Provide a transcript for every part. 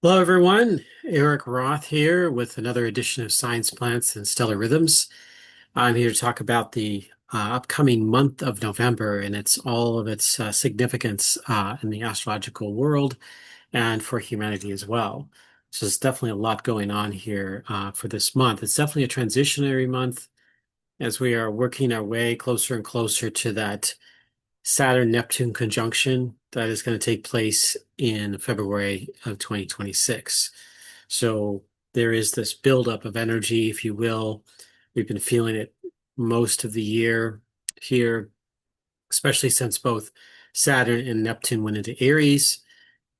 Hello, everyone. Erik Roth here with another edition of Science, Plants, and Stellar Rhythms. I'm here to talk about the upcoming month of November and all of its significance in the astrological world and for humanity as well. So there's definitely a lot going on here for this month. It's definitely a transitionary month as we are working our way closer and closer to that Saturn-Neptune conjunction that is going to take place in February of 2026. So there is this buildup of energy, if you will. We've been feeling it most of the year here, especially since both Saturn and Neptune went into Aries.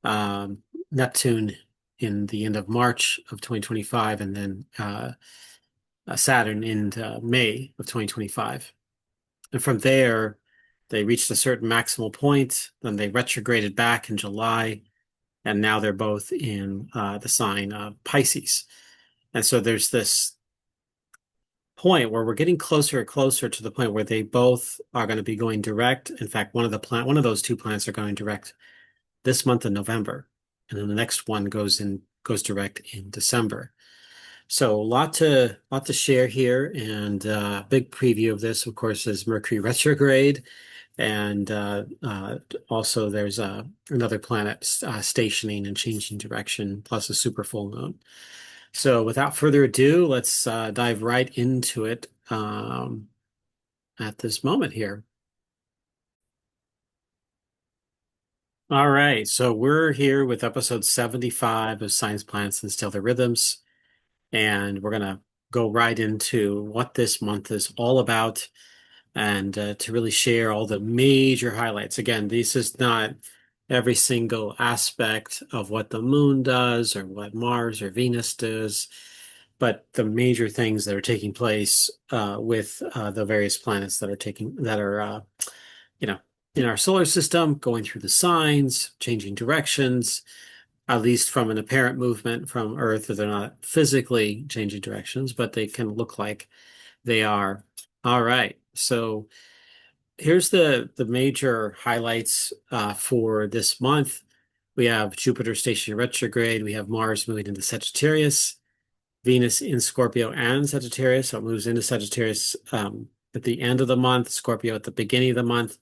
Neptune in the end of March of 2025, and then Saturn in May of 2025. And from there, they reached a certain maximal point, then they retrograded back in July, and now they're both in the sign of Pisces. And so there's this point where we're getting closer and closer to the point where they both are going to be going direct. In fact, one of those two planets are going direct this month in November, and then the next one goes direct in December. So a lot to share here, and big preview of this, of course, is Mercury retrograde, and also there's another planet stationing and changing direction, plus a super full moon. So without further ado, let's dive right into it at this moment here. All right, so we're here with episode 75 of Science, Plants, and Stellar Rhythms, and we're gonna go right into what this month is all about and to really share all the major highlights. Again, this is not every single aspect of what the moon does or what Mars or Venus does, but the major things that are taking place with the various planets that are you know in our solar system, going through the signs, changing directions, at least from an apparent movement from Earth. They're not physically changing directions, but they can look like they are. All right, so here's the major highlights for this month. We have Jupiter stationary retrograde. We have Mars moving into Sagittarius, Venus in Scorpio and Sagittarius. So it moves into Sagittarius at the end of the month, Scorpio at the beginning of the month.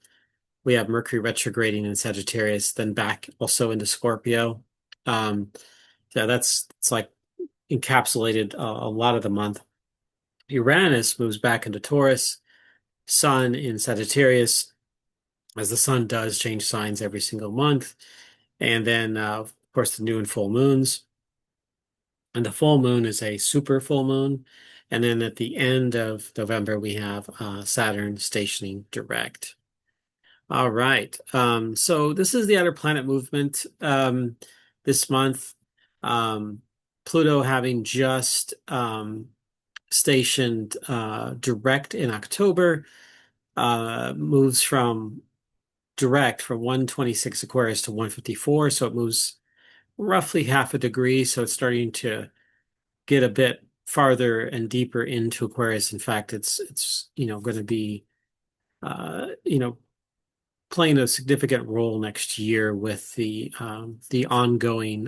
We have Mercury retrograding in Sagittarius, then back also into Scorpio. Um, so it's like encapsulated a lot of the month. Uranus moves back into Taurus, Sun in Sagittarius, as the sun does change signs every single month. And then, of course, the new and full moons. And the full moon is a super full moon. And then at the end of November, we have Saturn stationing direct. All right. So this is the outer planet movement this month. Um, Pluto having just stationed direct in October, moves from direct from 126 Aquarius to 154. So it moves roughly half a degree. So it's starting to get a bit farther and deeper into Aquarius. In fact, it's going to be uh, you know playing a significant role next year with the ongoing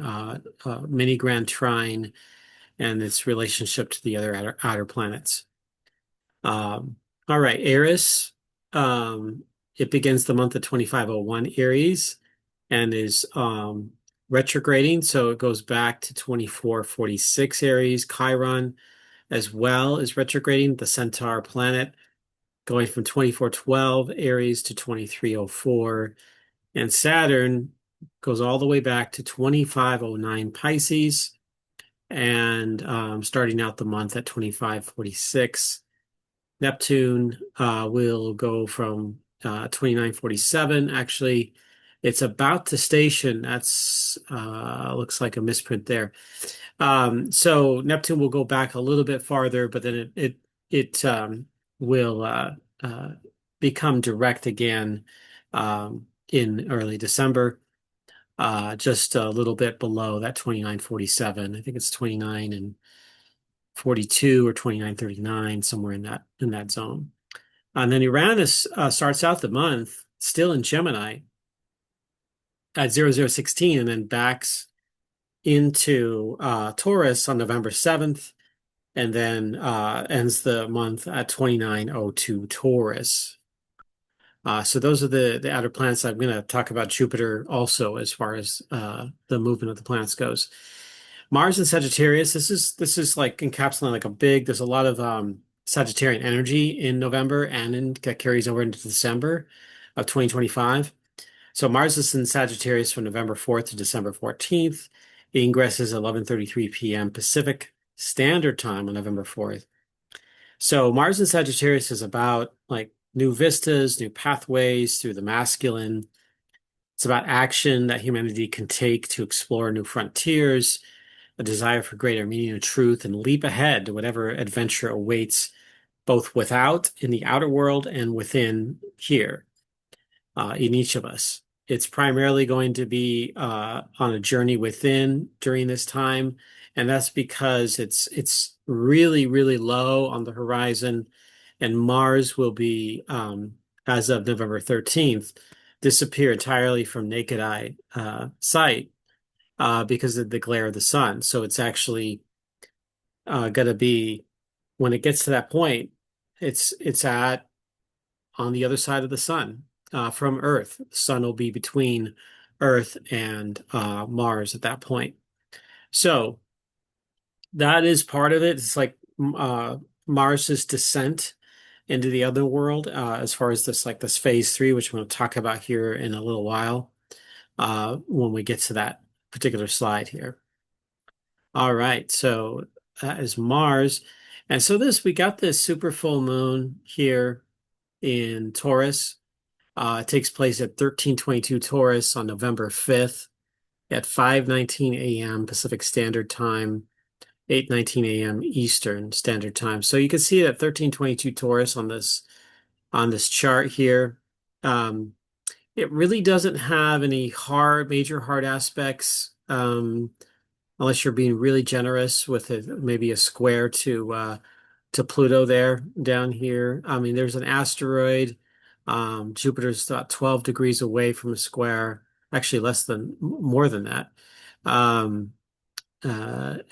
mini grand trine and its relationship to the other outer planets. Um, all right, Eris. It begins the month of 2501 Aries and is retrograding, so it goes back to 2446 Aries. Chiron as well is retrograding, the Centaur planet, going from 2412 Aries to 2304. And Saturn goes all the way back to 2509 Pisces and starting out the month at 2546. Neptune will go from 2947. Actually, it's about to station. That's looks like a misprint there. So Neptune will go back a little bit farther, but then it will uh, become direct again in early December, just a little bit below that 2947. I think it's 29 and 42 or 2939, somewhere in that zone. And then Uranus starts out the month still in Gemini at 0016 and then backs into Taurus on November 7th, and then ends the month at 2902 Taurus. So those are the outer planets. I'm going to talk about Jupiter also as far as the movement of the planets goes. Mars and Sagittarius. This is like encapsulating like a big. There's a lot of Sagittarian energy in November and that carries over into December of 2025. So Mars is in Sagittarius from November 4th to December 14th. Ingress is 11:33 p.m. Pacific Standard Time on November 4th. So Mars in Sagittarius is about like new vistas, new pathways through the masculine. It's about action that humanity can take to explore new frontiers, a desire for greater meaning and truth, and leap ahead to whatever adventure awaits both without in the outer world and within here in each of us. It's primarily going to be on a journey within during this time, and that's because it's really, really low on the horizon, and Mars will be, as of November 13th, disappear entirely from naked eye sight because of the glare of the sun. So it's actually going to be, when it gets to that point, it's at on the other side of the sun from Earth. The sun will be between Earth and Mars at that point. So that is part of it. It's like Mars's descent into the other world as far as this phase 3, which I'm going to talk about here in a little while when we get to that particular slide here. All right, so that is Mars. And so we got this super full moon here in Taurus. It takes place at 1322 Taurus on November 5th at 5:19 a.m. Pacific Standard Time, 8:19 a.m. Eastern Standard Time. So you can see that 1322 Taurus on this chart here. It really doesn't have any major hard aspects, unless you're being really generous with maybe a square to Pluto there down here. I mean, there's an asteroid. Jupiter's about 12 degrees away from a square, actually more than that.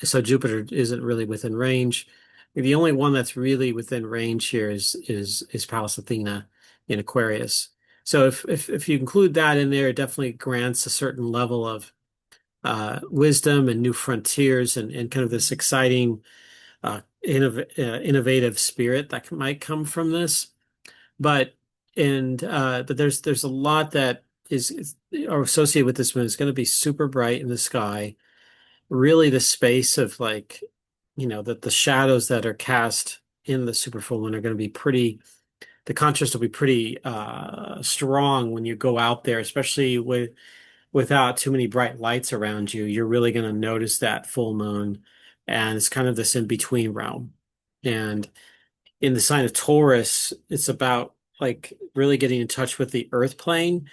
So Jupiter isn't really within range. The only one that's really within range here is Pallas Athena in Aquarius. So if you include that in there, it definitely grants a certain level of wisdom and new frontiers and kind of this exciting innovative spirit that might come from this. But there's a lot that is are associated with this moon. It's going to be super bright in the sky. Really, the space of that the shadows that are cast in the super full moon are going to be pretty. The contrast will be pretty strong when you go out there, especially without too many bright lights around you. You're really going to notice that full moon, and it's kind of this in between realm. And in the sign of Taurus, it's about like really getting in touch with the earth plane.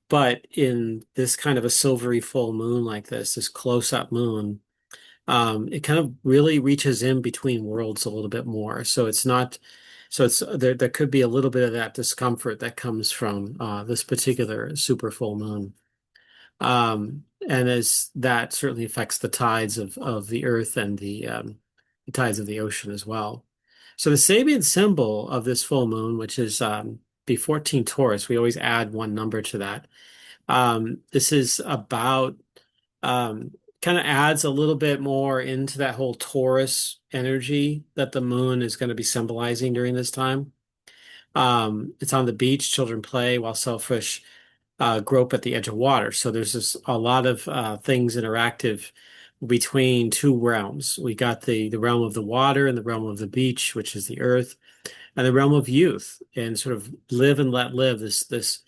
But in this kind of a silvery full moon like this close-up moon, it kind of really reaches in between worlds a little bit more. So it's not, so it's there could be a little bit of that discomfort that comes from this particular super full moon. And as that certainly affects the tides of the earth and the tides of the ocean as well. So the Sabian symbol of this full moon, which is B14 Taurus, we always add one number to that. This is about kind of adds a little bit more into that whole Taurus energy that the moon is going to be symbolizing during this time. It's on the beach, children play while selfish grope at the edge of water. So there's a lot of things interactive between two realms. We got the realm of the water and the realm of the beach, which is the earth, and the realm of youth, and sort of live and let live, this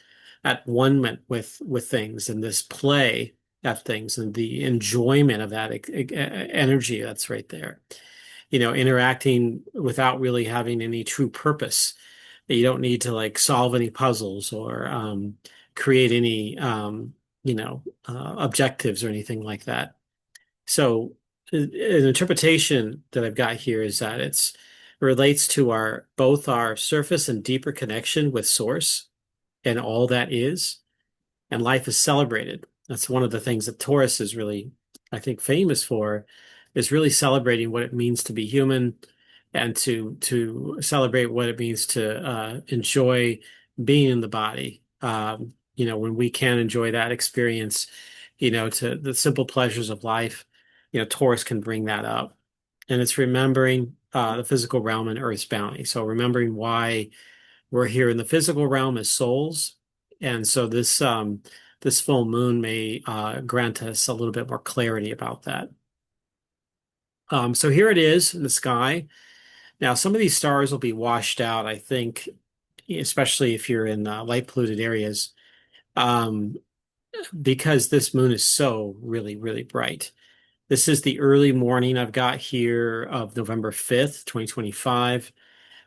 at one with things, and this play at things, and the enjoyment of that energy that's right there. Interacting without really having any true purpose. You don't need to solve any puzzles or create any objectives or anything like that. So an interpretation that I've got here is that it relates to both our surface and deeper connection with Source and all that is, and life is celebrated. That's one of the things that Taurus is really I think, famous for, is really celebrating what it means to be human and to celebrate what it means to enjoy being in the body. When we can enjoy that experience, to the simple pleasures of life, Taurus can bring that up. And it's remembering the physical realm and Earth's bounty. So remembering why we're here in the physical realm as souls. And so this full moon may grant us a little bit more clarity about that. So here it is in the sky. Now, some of these stars will be washed out, I think, especially if you're in light polluted areas, um, because this moon is so really, really bright. This is the early morning I've got here of November 5th, 2025.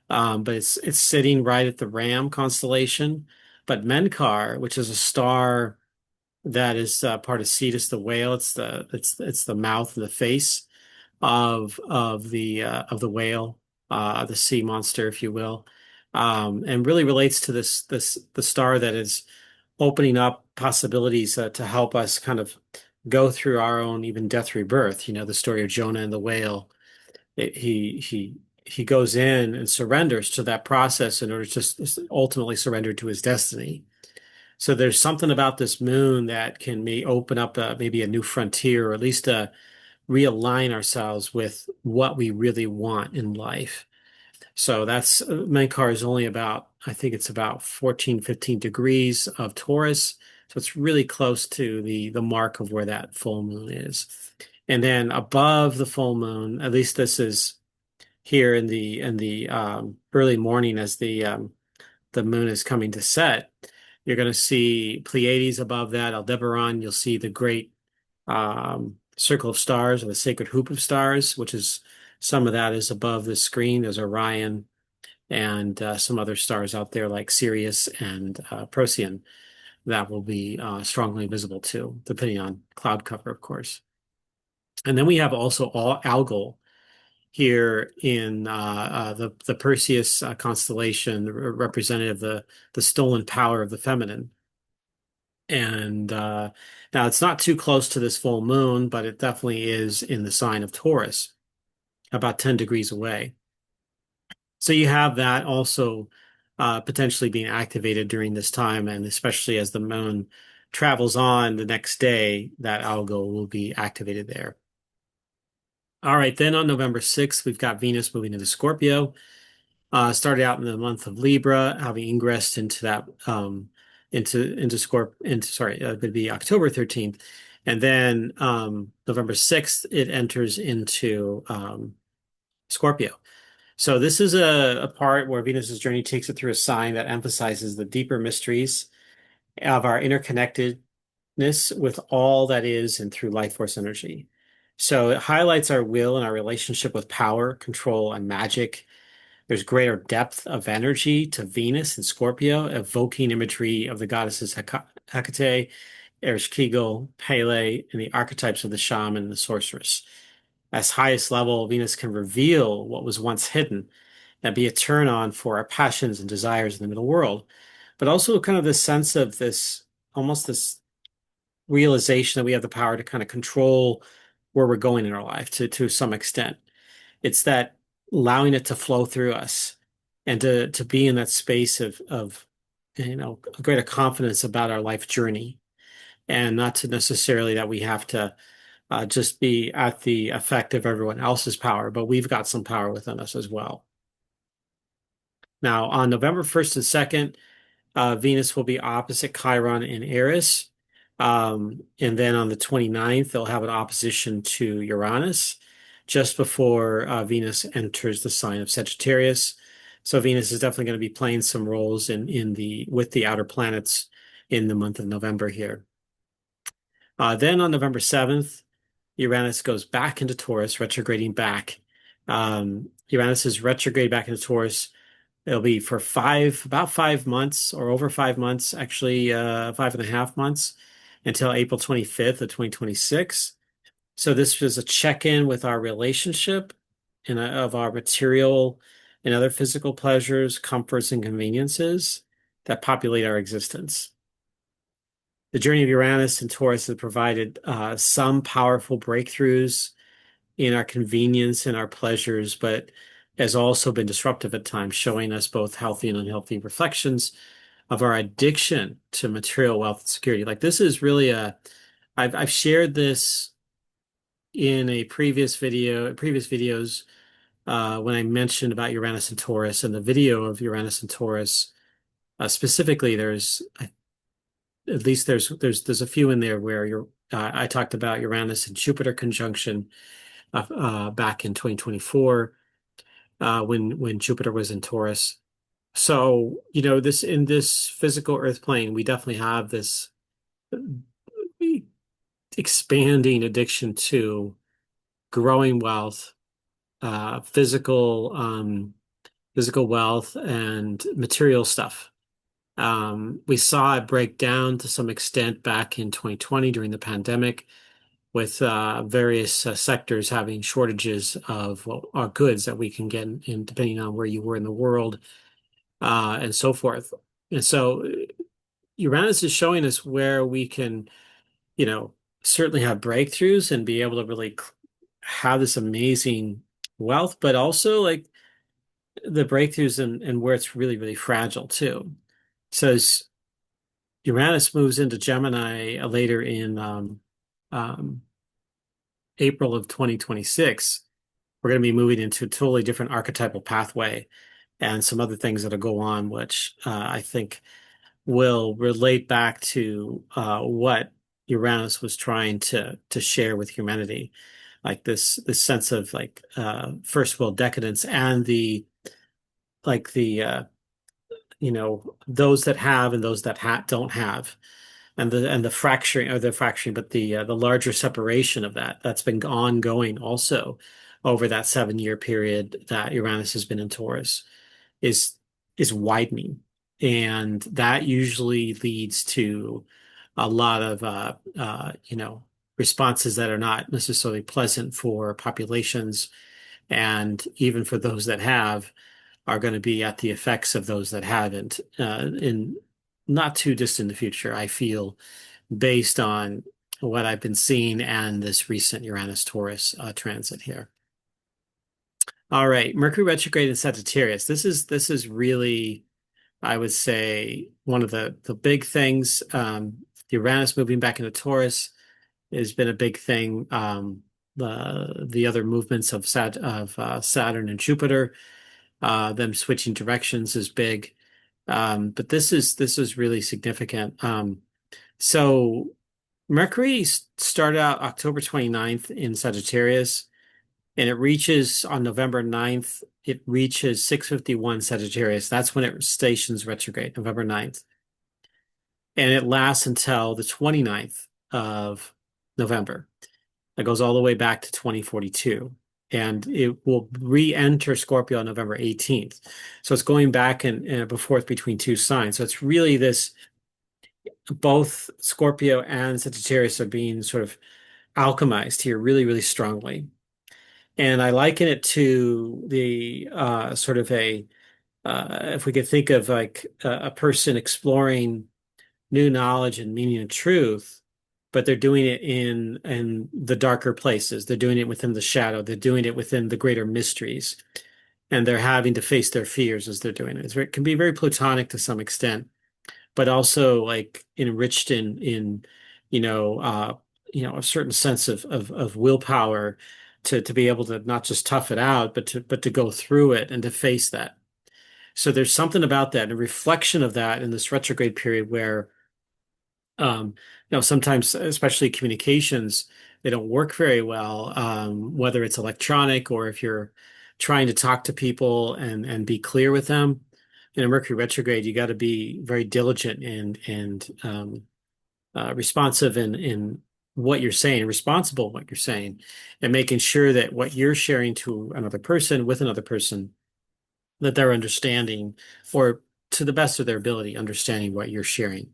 But it's sitting right at the Ram constellation. But Menkar, which is a star that is part of Cetus the whale, it's the mouth and the face of the whale, the sea monster, if you will, and really relates to this the star that is opening up possibilities to help us kind of go through our own even death rebirth. The story of Jonah and the whale. He goes in and surrenders to that process in order to ultimately surrender to his destiny. So there's something about this moon that can may open up maybe a new frontier, or at least realign ourselves with what we really want in life. So that's Menkar is only about, I think it's about 14, 15 degrees of Taurus. So it's really close to the mark of where that full moon is. And then above the full moon, at least this is here in the early morning as the moon is coming to set, you're going to see Pleiades above that, Aldebaran. You'll see the great circle of stars, or the sacred hoop of stars, which is some of that is above the screen. There's Orion and some other stars out there like Sirius and Procyon that will be strongly visible too, depending on cloud cover, of course. And then we have also all Algol here in the Perseus constellation, representative of the stolen power of the feminine. And now it's not too close to this full moon, but it definitely is in the sign of Taurus, about 10 degrees away. So you have that also potentially being activated during this time, and especially as the moon travels on the next day, that algo will be activated there. All right, then on November 6th, we've got Venus moving into Scorpio. Started out in the month of Libra, having ingressed into that it would be October 13th, and then November 6th it enters into Scorpio. So this is a part where Venus's journey takes it through a sign that emphasizes the deeper mysteries of our interconnectedness with all that is and through life force energy. So it highlights our will and our relationship with power, control, and magic. There's greater depth of energy to Venus and Scorpio, evoking imagery of the goddesses Hecate, Ereshkigal, Pele, and the archetypes of the shaman and the sorceress. As highest level, Venus can reveal what was once hidden and be a turn on for our passions and desires in the middle world, but also kind of this sense of this almost this realization that we have the power to kind of control where we're going in our life to some extent. It's that allowing it to flow through us and to be in that space of a greater confidence about our life journey, and not to necessarily that we have to just be at the effect of everyone else's power, but we've got some power within us as well. Now, on November 1st and 2nd, Venus will be opposite Chiron in Aries. And then on the 29th, they'll have an opposition to Uranus just before Venus enters the sign of Sagittarius. So Venus is definitely going to be playing some roles with the outer planets in the month of November here. Then on November 7th, Uranus goes back into Taurus, retrograding back. Uranus is retrograde back into Taurus. It'll be for about 5 months, or over 5 months, actually 5.5 months, until April 25th of 2026. So this was a check-in with our relationship and of our material and other physical pleasures, comforts, and conveniences that populate our existence. The journey of Uranus and Taurus has provided some powerful breakthroughs in our convenience and our pleasures, but has also been disruptive at times, showing us both healthy and unhealthy reflections of our addiction to material wealth and security. Like this is really I've shared this in a previous videos, when I mentioned about Uranus and Taurus and the video of Uranus and Taurus. Specifically, at least there's a few in there where I talked about Uranus and Jupiter conjunction back in 2024, when Jupiter was in Taurus. So, this in this physical Earth plane, we definitely have this expanding addiction to growing wealth, physical wealth, and material stuff. We saw it break down to some extent back in 2020 during the pandemic, with various sectors having shortages of goods that we can get in, depending on where you were in the world, and so forth. And so Uranus is showing us where we can, you know, certainly have breakthroughs and be able to really have this amazing wealth, but also like the breakthroughs and where it's really, really fragile too. So as Uranus moves into Gemini later in um, April of 2026, we're going to be moving into a totally different archetypal pathway and some other things that'll go on, which I think will relate back to what Uranus was trying to share with humanity, like this sense of like first world decadence and the those that have and those that don't have, and the fracturing or the fracturing, but the larger separation of that's been ongoing also over that 7 year period that Uranus has been in Taurus is is widening, and that usually leads to a lot of responses that are not necessarily pleasant for populations, and even for those that have are going to be at the effects of those that haven't in not too distant the future, I feel, based on what I've been seeing and this recent Uranus Taurus transit here. All right, Mercury retrograde in Sagittarius. This is really, I would say, one of the big things. Uranus moving back into Taurus has been a big thing. The other movements of Saturn and Jupiter, them switching directions is big. But this is really significant. So Mercury started out October 29th in Sagittarius, and it reaches on November 9th, it reaches 651 Sagittarius. That's when it stations retrograde, November 9th. And it lasts until the 29th of November. It goes all the way back to 2042. And it will re-enter Scorpio on November 18th. So it's going back and forth between two signs. So it's really this, both Scorpio and Sagittarius are being sort of alchemized here really, really strongly. And I liken it to the sort of if we could think of like a person exploring new knowledge and meaning and truth, but they're doing it in the darker places. They're doing it within the shadow. They're doing it within the greater mysteries, and they're having to face their fears as they're doing it. It can be very platonic to some extent, but also like enriched in a certain sense of willpower to be able to not just tough it out, but to go through it and to face that. So there's something about that, a reflection of that in this retrograde period where sometimes, especially communications, they don't work very well, whether it's electronic or if you're trying to talk to people and be clear with them. In a Mercury retrograde, you got to be very diligent and responsive in what you're saying, responsible in what you're saying, and making sure that what you're sharing to another person with another person, that they're understanding, or to the best of their ability, understanding what you're sharing.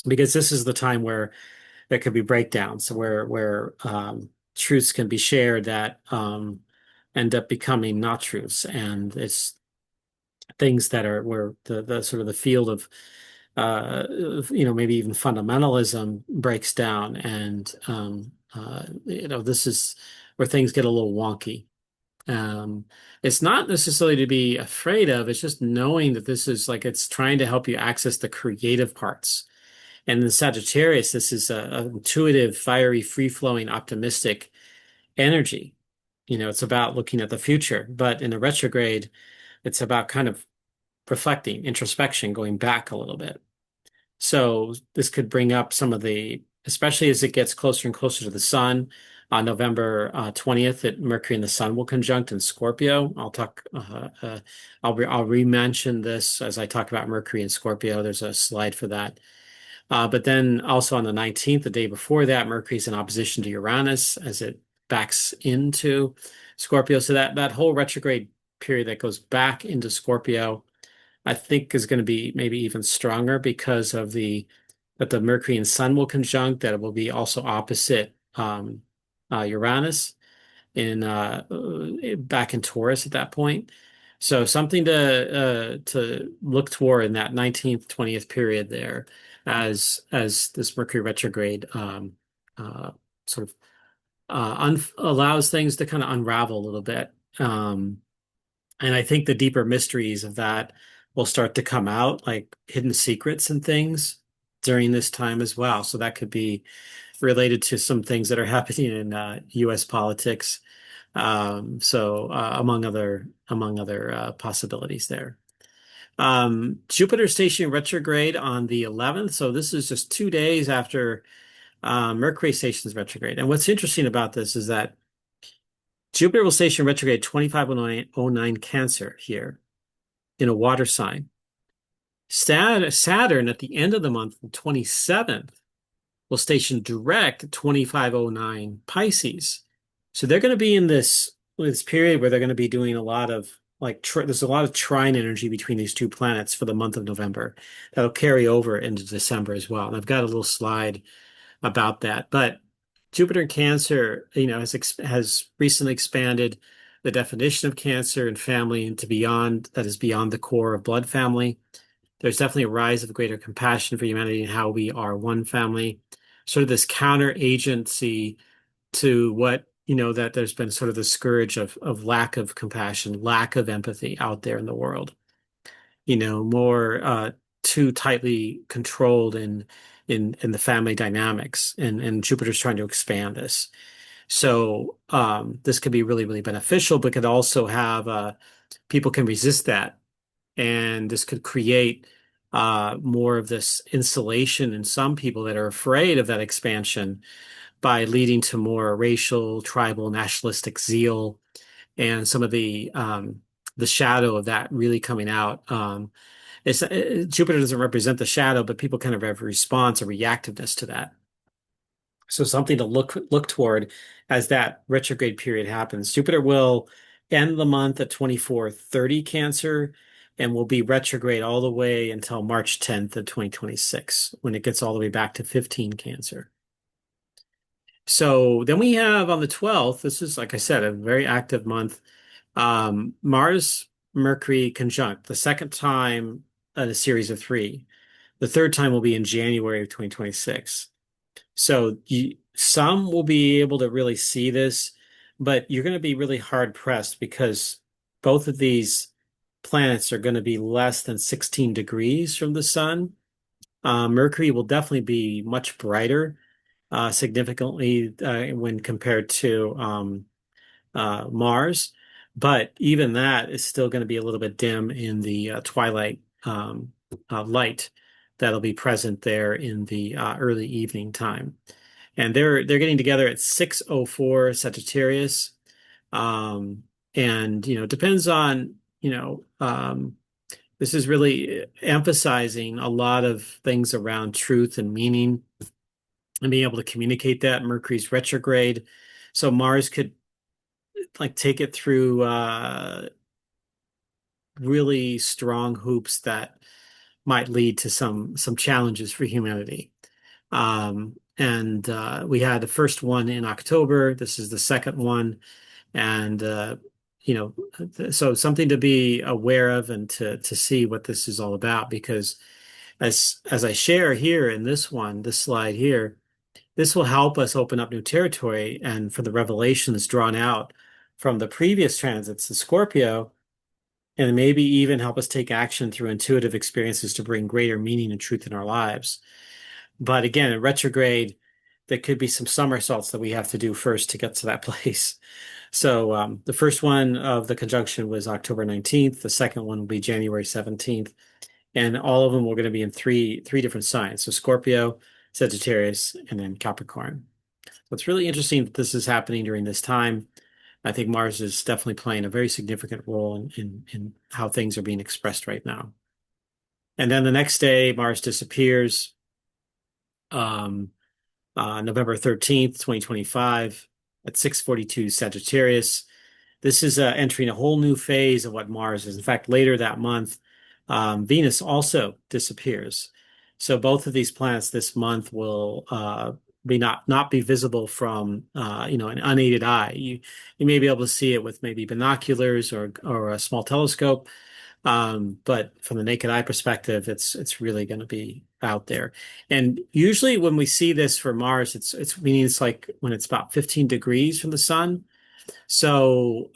Because this is the time where there could be breakdowns, where truths can be shared that end up becoming not truths, and it's things that are where the sort of the field of maybe even fundamentalism breaks down, and this is where things get a little wonky. Um, it's not necessarily to be afraid of, it's just knowing that this is like it's trying to help you access the creative parts. And in Sagittarius, this is a intuitive, fiery, free-flowing, optimistic energy. It's about looking at the future, but in a retrograde, it's about kind of reflecting, introspection, going back a little bit. So this could bring up some of especially as it gets closer and closer to the sun. On November 20th, that Mercury and the Sun will conjunct in Scorpio. I'll re-mention this as I talk about Mercury and Scorpio. There's a slide for that. But then also on the 19th, the day before that, Mercury's in opposition to Uranus as it backs into Scorpio. So that whole retrograde period that goes back into Scorpio, I think is going to be maybe even stronger because of that the Mercury and Sun will conjunct, that it will be also opposite Uranus in back in Taurus at that point. So something to look toward in that 19th, 20th period there as this Mercury retrograde uh, sort of allows things to kind of unravel a little bit. And I think the deeper mysteries of that will start to come out, like hidden secrets and things during this time as well. So that could be related to some things that are happening in U.S. politics. Among other possibilities there. Jupiter stationing retrograde on the 11th. So this is just 2 days after Mercury stations retrograde. And what's interesting about this is that Jupiter will station retrograde 2509 Cancer here in a water sign. Saturn at the end of the month, the 27th, will station direct 2509 Pisces. So they're going to be in this period where they're going to be doing a lot of there's a lot of trine energy between these two planets for the month of November that'll carry over into December as well. And I've got a little slide about that. But Jupiter in Cancer, has recently expanded the definition of Cancer and family into that is beyond the core of blood family. There's definitely a rise of greater compassion for humanity and how we are one family. Sort of this counter agency to what, that there's been sort of the scourge of lack of compassion, lack of empathy out there in the world. More too tightly controlled in the family dynamics, and Jupiter's trying to expand this. So this could be really, really beneficial, but could also have people can resist that, and this could create more of this insulation in some people that are afraid of that expansion by leading to more racial, tribal, nationalistic zeal, and some of the shadow of that really coming out. Jupiter doesn't represent the shadow, but people kind of have a response, a reactiveness to that. So something to look toward as that retrograde period happens. Jupiter will end the month at 2430 Cancer and will be retrograde all the way until March 10th of 2026 when it gets all the way back to 15 Cancer. So then we have on the 12th, this is, like I said, a very active month. Mars Mercury conjunct, the second time in a series of three. The third time will be in January of 2026. So some will be able to really see this, but you're going to be really hard pressed because both of these planets are going to be less than 16 degrees from the sun. Mercury will definitely be much brighter, significantly when compared to Mars. But even that is still going to be a little bit dim in the twilight light that'll be present there in the early evening time. And they're getting together at 6:04 Sagittarius. And depends on, this is really emphasizing a lot of things around truth and meaning and being able to communicate that. Mercury's retrograde. So Mars could take it through really strong hoops that might lead to some challenges for humanity. And we had the first one in October. This is the second one. And, so something to be aware of and to see what this is all about, because as I share here in this one, this slide here, this will help us open up new territory and for the revelations drawn out from the previous transits to Scorpio, and maybe even help us take action through intuitive experiences to bring greater meaning and truth in our lives. But again, in retrograde, there could be some somersaults that we have to do first to get to that place. So the first one of the conjunction was October 19th. The second one will be January 17th. And all of them were going to be in three different signs. So Scorpio, Sagittarius, and then Capricorn. So it's really interesting that this is happening during this time. I think Mars is definitely playing a very significant role in how things are being expressed right now. And then the next day, Mars disappears, um, November 13th, 2025, at 6:42 Sagittarius. This is entering a whole new phase of what Mars is. In fact, later that month, Venus also disappears. So both of these planets this month will be not be visible from an unaided eye. You may be able to see it with maybe binoculars or a small telescope, but from the naked eye perspective, it's really going to be out there. And usually when we see this for Mars, it's meaning it's like when it's about 15 degrees from the sun. So,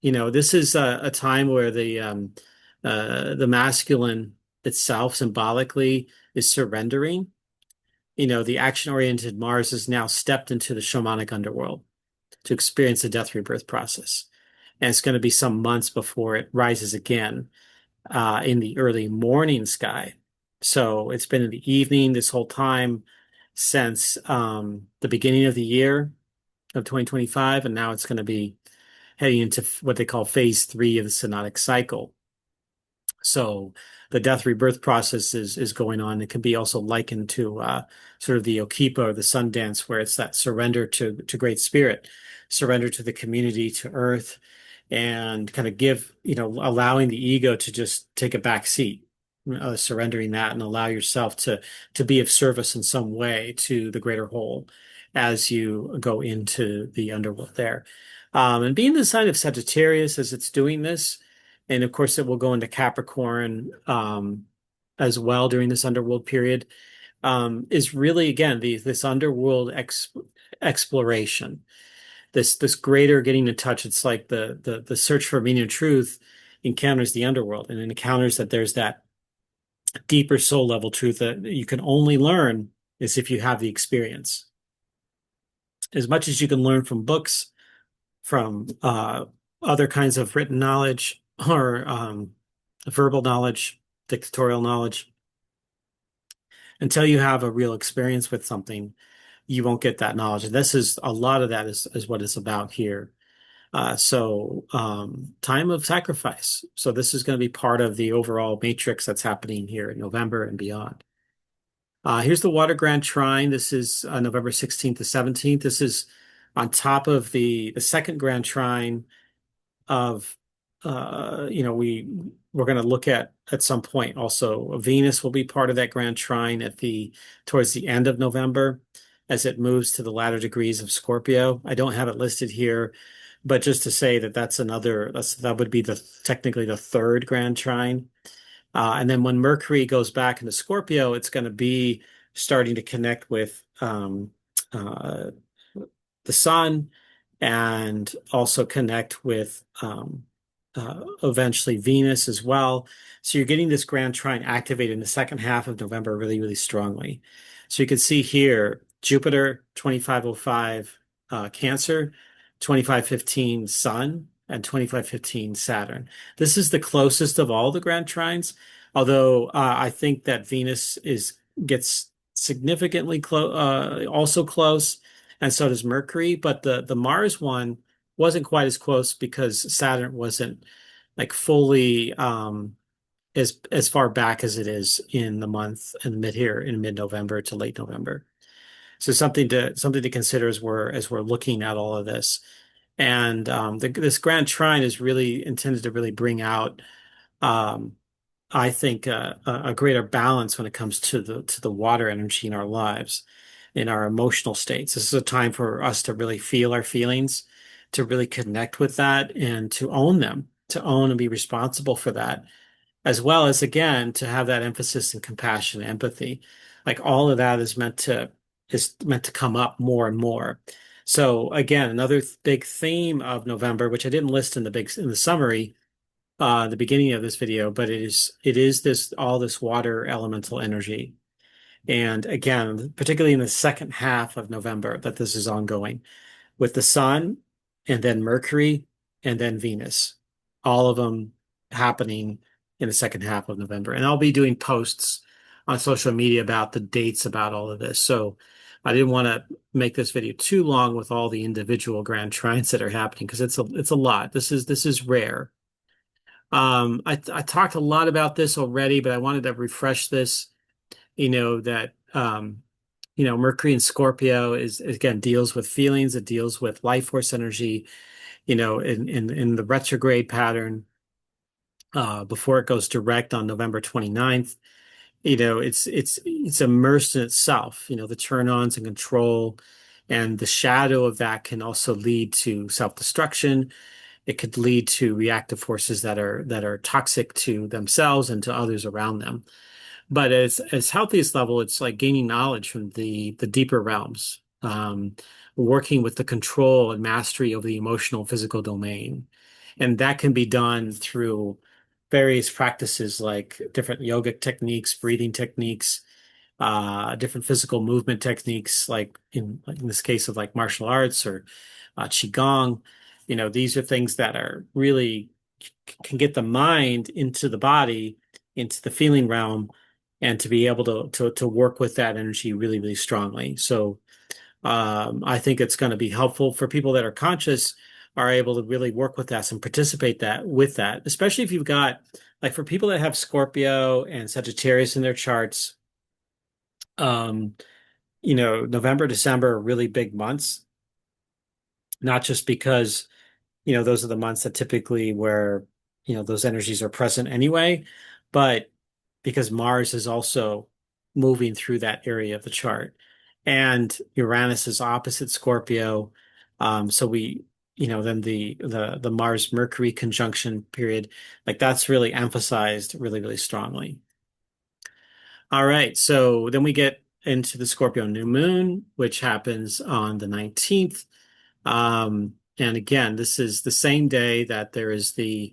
this is a time where the masculine itself symbolically is surrendering. The action-oriented Mars has now stepped into the shamanic underworld to experience the death rebirth process. And it's going to be some months before it rises again in the early morning sky. So it's been in the evening this whole time since the beginning of the year of 2025, and now it's going to be heading into what they call phase 3 of the synodic cycle. So the death rebirth process is going on. It can be also likened to sort of the Okipa or the sun dance, where it's that surrender to Great Spirit, surrender to the community, to Earth, and kind of allowing the ego to just take a back seat, surrendering that and allow yourself to be of service in some way to the greater whole as you go into the underworld there. And being the sign of Sagittarius as it's doing this, and of course it will go into Capricorn as well during this underworld period, is really, again, this underworld exploration, this greater getting in touch. It's like the search for meaning and truth encounters the underworld, and it encounters that there's that deeper soul level truth that you can only learn is if you have the experience. As much as you can learn from books, from other kinds of written knowledge or verbal knowledge, dictatorial knowledge, until you have a real experience with something, you won't get that knowledge. And this is a lot of that is what it's about here. So time of sacrifice. So this is going to be part of the overall matrix that's happening here in November and beyond. Here's the water grand trine. This is November 16th to 17th. This is on top of the second grand trine of, we're going to look at some point also. Venus will be part of that grand trine towards the end of November as it moves to the latter degrees of Scorpio. I don't have it listed here, but just to say that would be technically the third grand trine. And then when Mercury goes back into Scorpio, it's going to be starting to connect with the sun and also connect with eventually Venus as well. So you're getting this grand trine activated in the second half of November really, really strongly. So you can see here, Jupiter, 2505 Cancer, 2515 Sun, and 2515 Saturn. This is the closest of all the grand trines, although I think that Venus gets significantly also close, and so does Mercury. But the Mars one wasn't quite as close because Saturn wasn't like fully as far back as it is in the month in mid-November to late November. So something to consider as we're looking at all of this. And this grand trine is really intended to really bring out, I think, a greater balance when it comes to the water energy in our lives, in our emotional states. This is a time for us to really feel our feelings, to really connect with that, and to own them, to own and be responsible for that, as well as again to have that emphasis in compassion, empathy. Like all of that is meant to come up more and more. So again, another big theme of November, which I didn't list in the summary, the beginning of this video, but it is this all this water elemental energy. And again, particularly in the second half of November, that this is ongoing with the sun and then Mercury and then Venus, all of them happening in the second half of November. And I'll be doing posts on social media about the dates about all of this. So I didn't want to make this video too long with all the individual grand trines that are happening because it's a lot. This is rare. I talked a lot about this already, but I wanted to refresh this, that Mercury in Scorpio is again deals with feelings, it deals with life force energy, in the retrograde pattern, before it goes direct on November 29th. It's immersed in itself, the turn-ons and control, and the shadow of that can also lead to self-destruction. It could lead to reactive forces that are toxic to themselves and to others around them. But as healthiest level, it's like gaining knowledge from the deeper realms, working with the control and mastery of the emotional physical domain. And that can be done through various practices like different yogic techniques, breathing techniques, different physical movement techniques, like in this case of like martial arts or qigong. These are things that are really can get the mind into the body, into the feeling realm, and to be able to work with that energy really, really strongly. So I think it's going to be helpful for people that are conscious, are able to really work with that and participate with that, especially if you've got, like, for people that have Scorpio and Sagittarius in their charts. um, November, December are really big months, not just because, those are the months that typically where, those energies are present anyway, but because Mars is also moving through that area of the chart. And Uranus is opposite Scorpio. So then the Mars Mercury conjunction period, like that's really emphasized really, really strongly. All right. So then we get into the Scorpio new moon, which happens on the 19th. And again, this is the same day that there is the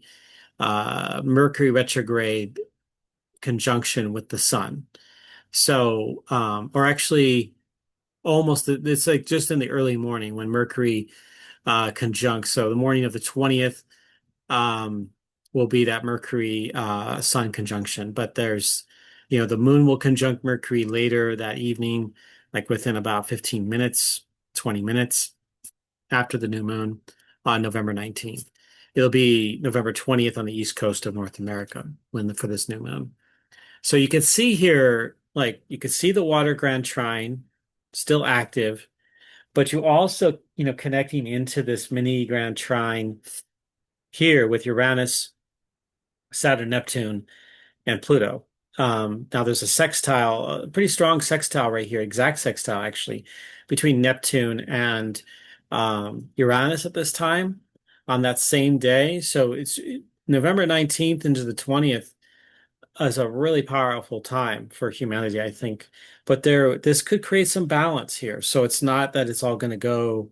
Mercury retrograde conjunction with the sun. So, or actually, almost, it's like just in the early morning when Mercury conjuncts. So the morning of the 20th um, will be that Mercury Sun conjunction. But the moon will conjunct Mercury later that evening, like within about 15 minutes, 20 minutes after the new moon on November 19th. It'll be November 20th on the east coast of North America for this new moon. So you can see here, like you can see the water grand trine still active, but you also, connecting into this mini grand trine here with Uranus, Saturn, Neptune, and Pluto. Now there's a sextile, a pretty strong sextile right here, exact sextile actually, between Neptune and Uranus at this time on that same day. So it's November 19th into the 20th is a really powerful time for humanity, I think. But this could create some balance here. So it's not that it's all going to go,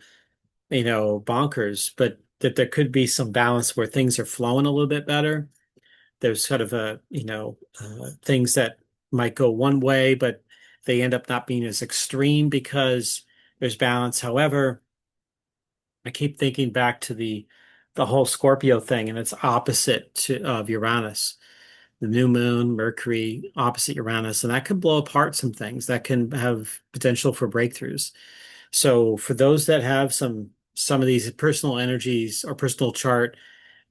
bonkers, but that there could be some balance where things are flowing a little bit better. There's sort of things that might go one way, but they end up not being as extreme because there's balance. However, I keep thinking back to the whole Scorpio thing, and it's opposite of Uranus. The new moon, Mercury, opposite Uranus, and that can blow apart some things. That can have potential for breakthroughs. So for those that have some of these personal energies or personal chart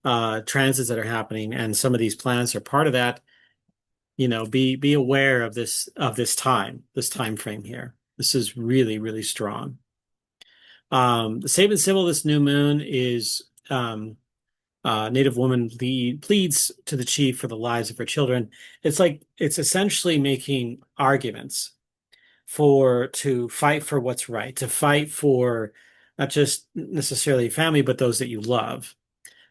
transits that are happening, and some of these planets are part of that, be aware of this time frame here. This is really, really strong. The Saban symbol of this new moon is Native woman pleads to the chief for the lives of her children. It's essentially making arguments to fight for what's right, to fight for not just necessarily family, but those that you love.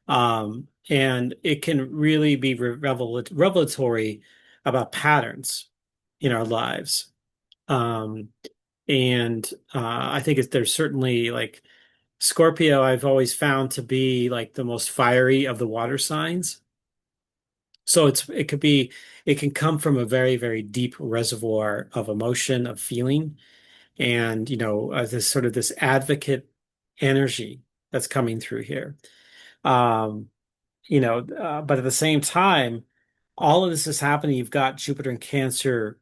And it can really be revelatory about patterns in our lives. Um, and I think there's certainly like Scorpio, I've always found to be like the most fiery of the water signs. So it can come from a very, very deep reservoir of emotion, of feeling, and this sort of this advocate energy that's coming through here. Um, but at the same time, all of this is happening. You've got Jupiter in Cancer,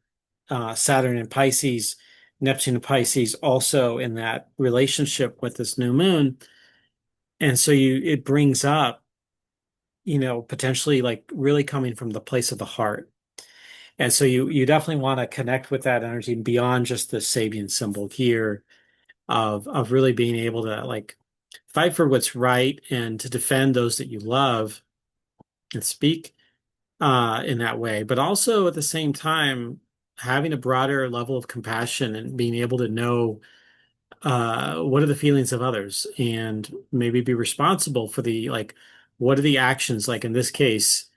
Saturn in Pisces, Neptune in Pisces, also in that relationship with this new moon. And so it brings up, potentially like really coming from the place of the heart. And so you definitely want to connect with that energy beyond just the Sabian symbol here of really being able to like fight for what's right and to defend those that you love and speak in that way, but also at the same time having a broader level of compassion and being able to know what are the feelings of others and maybe be responsible for the like what are the actions like in this case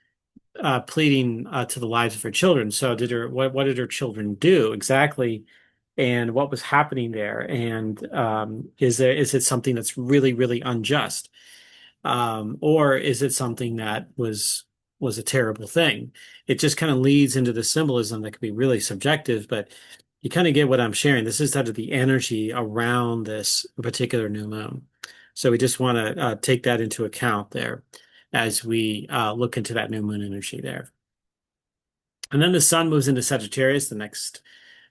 pleading to the lives of her children. So what did her children do exactly? And what was happening there? And is it something that's really, really unjust? Or is it something that was a terrible thing? It just kind of leads into the symbolism that can be really subjective, but you kind of get what I'm sharing. This is sort of the energy around this particular new moon. So we just want to take that into account there as we look into that new moon energy there. And then the sun moves into Sagittarius the next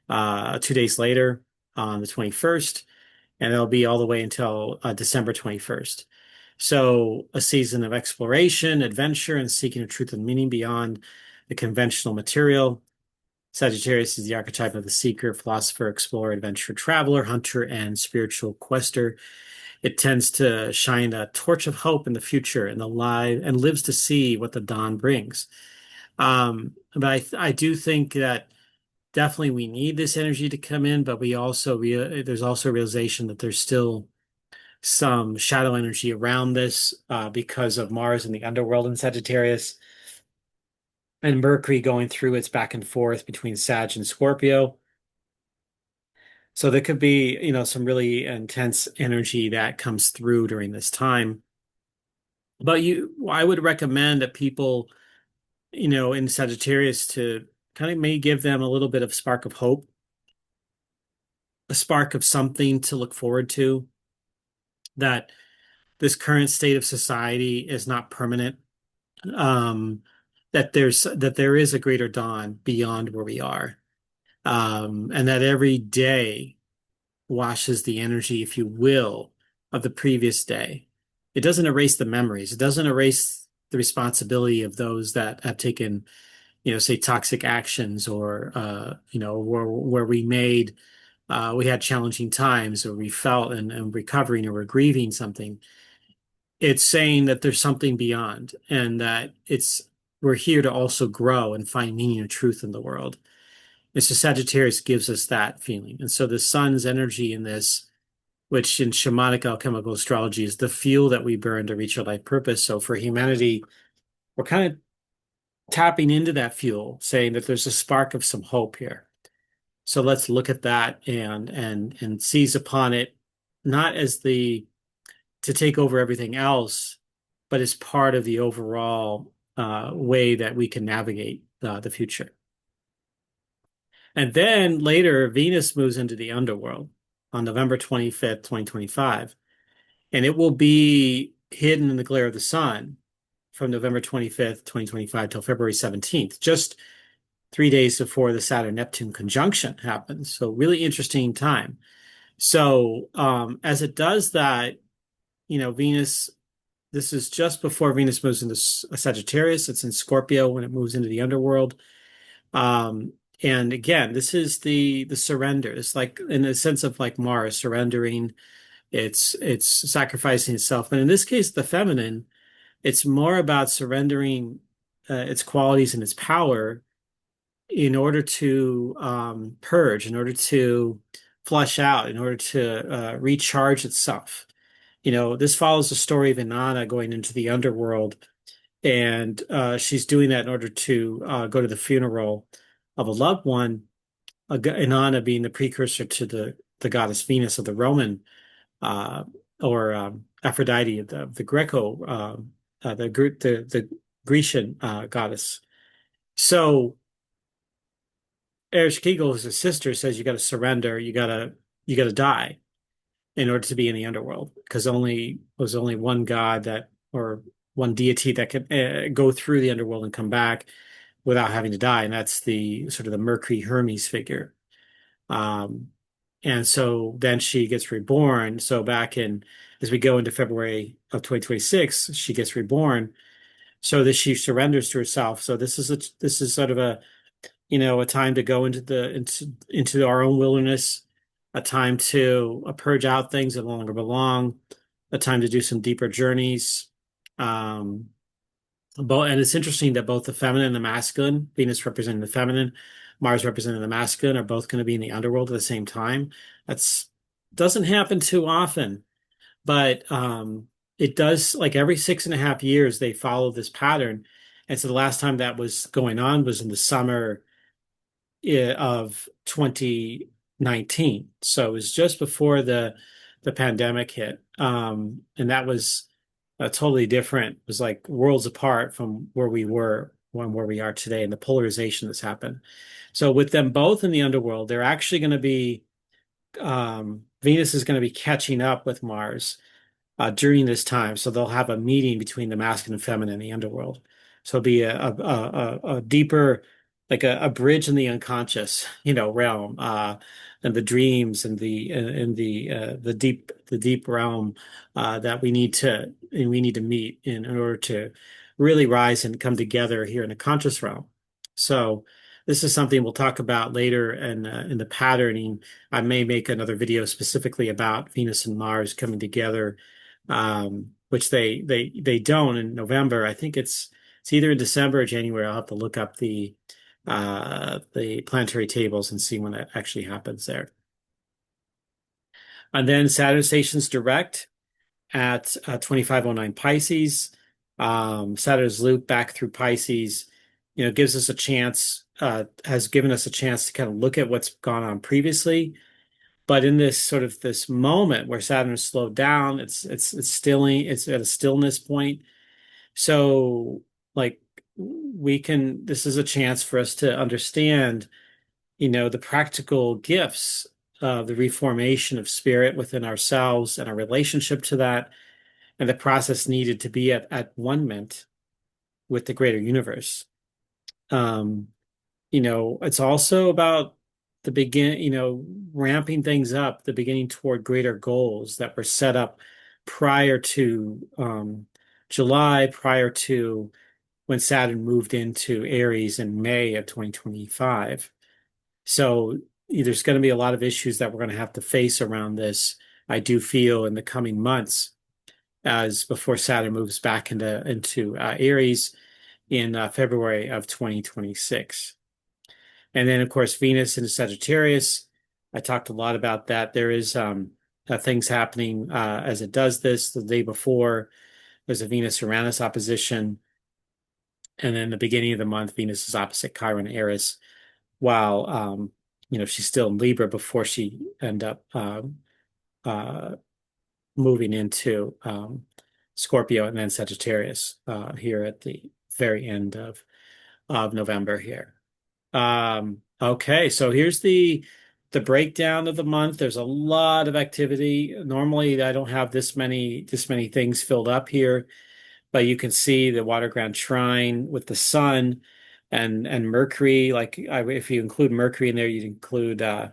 2 days later on the 21st, and it'll be all the way until December 21st. So, a season of exploration, adventure, and seeking of truth and meaning beyond the conventional material. Sagittarius is the archetype of the seeker, philosopher, explorer, adventurer, traveler, hunter, and spiritual quester. It tends to shine a torch of hope in the future and alive and lives to see what the dawn brings. But I do think that definitely we need this energy to come in, but there's also a realization that there's still some shadow energy around this because of Mars in the underworld in Sagittarius and Mercury going through its back and forth between Sag and Scorpio. So there could be, some really intense energy that comes through during this time. But I would recommend that people, in Sagittarius to kind of may give them a little bit of spark of hope, a spark of something to look forward to, that this current state of society is not permanent, um, that there is a greater dawn beyond where we are, and that every day washes the energy, if you will, of the previous day. It doesn't erase the memories. It doesn't erase the responsibility of those that have taken, say toxic actions or, where we had challenging times or we felt and recovering or we're grieving something. It's saying that there's something beyond and that we're here to also grow and find meaning and truth in the world. And so Sagittarius gives us that feeling. And so the sun's energy in this, which in shamanic alchemical astrology is the fuel that we burn to reach our life purpose. So for humanity, we're kind of tapping into that fuel, saying that there's a spark of some hope here. So let's look at that and seize upon it, not as to take over everything else, but as part of the overall way that we can navigate the future. And then later, Venus moves into the underworld on November 25th, 2025, and it will be hidden in the glare of the sun from November 25th, 2025 till February 17th, just 3 days before the Saturn-Neptune conjunction happens. So really interesting time. So as it does that, Venus, this is just before Venus moves into Sagittarius. It's in Scorpio when it moves into the underworld. Um, and again, this is the surrender. It's like in a sense of like Mars surrendering. It's sacrificing itself. But in this case, the feminine, it's more about surrendering its qualities and its power in order to purge, in order to flush out, in order to recharge itself. This follows the story of Inanna going into the underworld, and she's doing that in order to go to the funeral of a loved one, Inanna being the precursor to the goddess Venus of the Roman, uh, or Aphrodite of the Greco, the Grecian goddess. So Erich Kegel, who's his sister, says you got to surrender, you got to die in order to be in the underworld, because only one god that or one deity that could go through the underworld and come back without having to die, and that's the sort of the Mercury Hermes figure. Um, and so then she gets reborn. So back in as we go into February of 2026, she gets reborn so that she surrenders to herself. So this is sort of a time to go into our own wilderness, a time to purge out things that no longer belong, a time to do some deeper journeys. Um, and it's interesting that both the feminine and the masculine, Venus representing the feminine, Mars representing the masculine, are both going to be in the underworld at the same time. That's doesn't happen too often, but it does. Like every 6.5 years, they follow this pattern. And so the last time that was going on was in the summer of 2019. So it was just before the pandemic hit. And that was totally different. It was like worlds apart from where we were when where we are today and the polarization that's happened. So with them both in the underworld, they're actually going to be Venus is going to be catching up with Mars during this time. So they'll have a meeting between the masculine and feminine in the underworld. So it'll be a deeper, like a bridge in the unconscious, realm, and the dreams and the deep realm that we need to meet in order to really rise and come together here in the conscious realm. So this is something we'll talk about later in the patterning. I may make another video specifically about Venus and Mars coming together, which they don't in November. I think it's either in December or January. I'll have to look up the planetary tables and see when that actually happens there. And then Saturn stations direct at 2509 Pisces. Saturn's loop back through Pisces, gives us a chance, has given us a chance to kind of look at what's gone on previously. But in this moment where Saturn is slowed down, it's at a stillness point. So like this is a chance for us to understand, the practical gifts of the reformation of spirit within ourselves and our relationship to that, and the process needed to be at one-ment with the greater universe. Um, it's also about ramping things up, the beginning toward greater goals that were set up prior to July, prior to when Saturn moved into Aries in May of 2025. So there's going to be a lot of issues that we're going to have to face around this, I do feel, in the coming months, as before Saturn moves back into Aries in February of 2026. And then, of course, Venus in Sagittarius. I talked a lot about that. There is things happening as it does this. The day before, there's a Venus-Uranus opposition. And then the beginning of the month, Venus is opposite Chiron and Eris, while she's still in Libra before she end up uh, moving into Scorpio and then Sagittarius here at the very end of November here. Okay, so here's the breakdown of the month. There's a lot of activity. Normally, I don't have this many things filled up here, but you can see the water ground trine with the sun and Mercury. Like if you include Mercury in there, you'd include the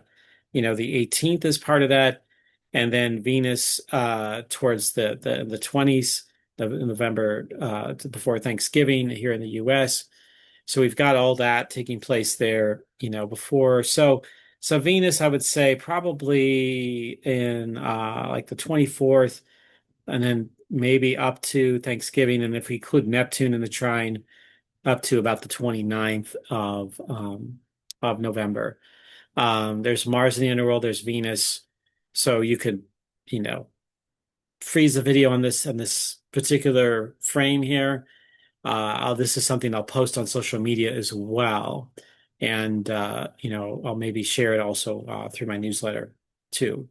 18th as part of that, and then Venus towards the 20s, November before Thanksgiving here in the U.S. So we've got all that taking place there, before. So Venus, I would say probably in like the 24th, and then maybe up to Thanksgiving, and if we include Neptune in the trine, up to about the 29th of November. There's Mars in the underworld, there's Venus. So you could, you know, freeze the video on this particular frame here. This is something I'll post on social media as well. And, I'll maybe share it also through my newsletter too.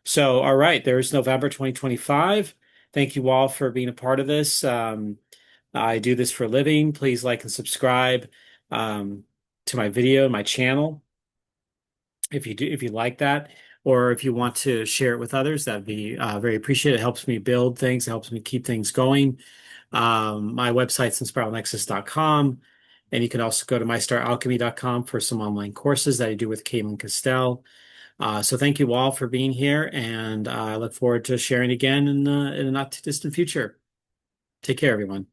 So, all right, there's November 2025. Thank you all for being a part of this. I do this for a living. Please like and subscribe to my video, my channel, if you like that, or if you want to share it with others, that'd be very appreciated. It helps me build things, it helps me keep things going. My website's inspiralnexus.com, and you can also go to mystaralchemy.com for some online courses that I do with Caitlin Castell. So thank you all for being here, and I look forward to sharing again in a not too distant future. Take care, everyone.